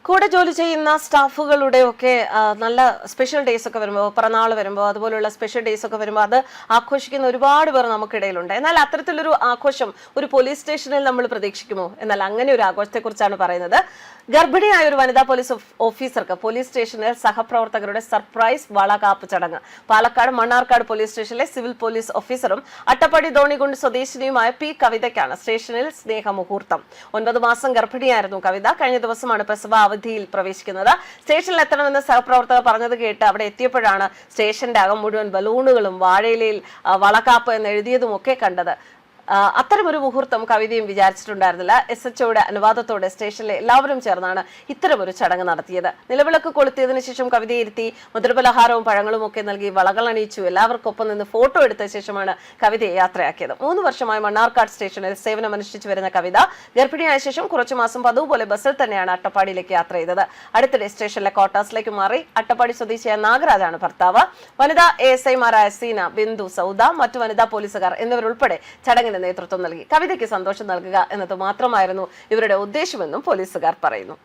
കൂടെ ജോലി ചെയ്യുന്ന സ്റ്റാഫുകളുടെ ഒക്കെ നല്ല സ്പെഷ്യൽ ഡേയ്സ് ഒക്കെ വരുമ്പോൾ, പിറന്നാൾ വരുമ്പോൾ, അതുപോലുള്ള സ്പെഷ്യൽ ഡേയ്സ് ഒക്കെ വരുമ്പോൾ അത് ആഘോഷിക്കുന്ന ഒരുപാട് പേർ നമുക്കിടയിലുണ്ട്. എന്നാൽ അത്തരത്തിലൊരു ആഘോഷം ഒരു പോലീസ് സ്റ്റേഷനിൽ നമ്മൾ പ്രതീക്ഷിക്കുമോ? എന്നാൽ അങ്ങനെ ഒരു ആഘോഷത്തെക്കുറിച്ചാണ് പറയുന്നത്. ഗർഭിണിയായ ഒരു വനിതാ പോലീസ് ഓഫീസർക്ക് പോലീസ് സ്റ്റേഷനിൽ സഹപ്രവർത്തകരുടെ സർപ്രൈസ് വളകാപ്പ് ചടങ്ങ്. പാലക്കാട് മണ്ണാർക്കാട് പോലീസ് സ്റ്റേഷനിലെ സിവിൽ പോലീസ് ഓഫീസറും അട്ടപ്പാടി ധോണികുണ്ട് സ്വദേശിനിയുമായ പി കവിതയ്ക്കാണ് സ്റ്റേഷനിൽ സ്നേഹമുഹൂർത്തം. 9 മാസം ഗർഭിണിയായിരുന്നു കവിത. കഴിഞ്ഞ ദിവസമാണ് പ്രസവ അവധിയിൽ പ്രവേശിക്കുന്നത്. സ്റ്റേഷനിൽ എത്തണമെന്ന് സഹപ്രവർത്തകർ പറഞ്ഞത് കേട്ട് അവിടെ എത്തിയപ്പോഴാണ് സ്റ്റേഷന്റെ അകം മുഴുവൻ ബലൂണുകളും വാഴയിലയിൽ വളകാപ്പ് എന്ന് എഴുതിയതും ഒക്കെ കണ്ടത്. അത്തരമൊരു മുഹൂർത്തം കവിതയും വിചാരിച്ചിട്ടുണ്ടായിരുന്നില്ല. SHOയുടെ അനുവാദത്തോടെ സ്റ്റേഷനിലെ എല്ലാവരും ചേർന്നാണ് ഇത്തരമൊരു ചടങ്ങ് നടത്തിയത്. നിലവിളക്ക് കൊളുത്തിയതിനു ശേഷം കവിതയെ ഇരുത്തി മധുരപലഹാരവും പഴങ്ങളും ഒക്കെ നൽകി വളകൾ അണിയിച്ചു. എല്ലാവർക്കൊപ്പം നിന്ന് ഫോട്ടോ എടുത്ത ശേഷമാണ് കവിതയെ യാത്രയാക്കിയത്. 3 വർഷമായി മണ്ണാർക്കാട് സ്റ്റേഷനിൽ സേവനമനുഷ്ഠിച്ചു വരുന്ന കവിത ഗർഭിണിയായ ശേഷം കുറച്ചു മാസം പതിവുപോലെ ബസ്സിൽ തന്നെയാണ് അട്ടപ്പാടിയിലേക്ക് യാത്ര ചെയ്തത്. അടുത്തിടെ സ്റ്റേഷനിലെ ക്വാർട്ടേഴ്സിലേക്ക് മാറി. അട്ടപ്പാടി സ്വദേശിയായ നാഗരാജാണ് ഭർത്താവ്. വനിതാ ASIമാരായ സീന, ബിന്ദു, സൗദ, മറ്റു വനിതാ പോലീസുകാർ എന്നിവരുൾപ്പെടെ ചടങ്ങിന് നേതൃത്വം നൽകി. കവിതയ്ക്ക് സന്തോഷം നൽകുക എന്നത് മാത്രമായിരുന്നു ഇവരുടെ ഉദ്ദേശമെന്നും പോലീസുകാർ പറയുന്നു.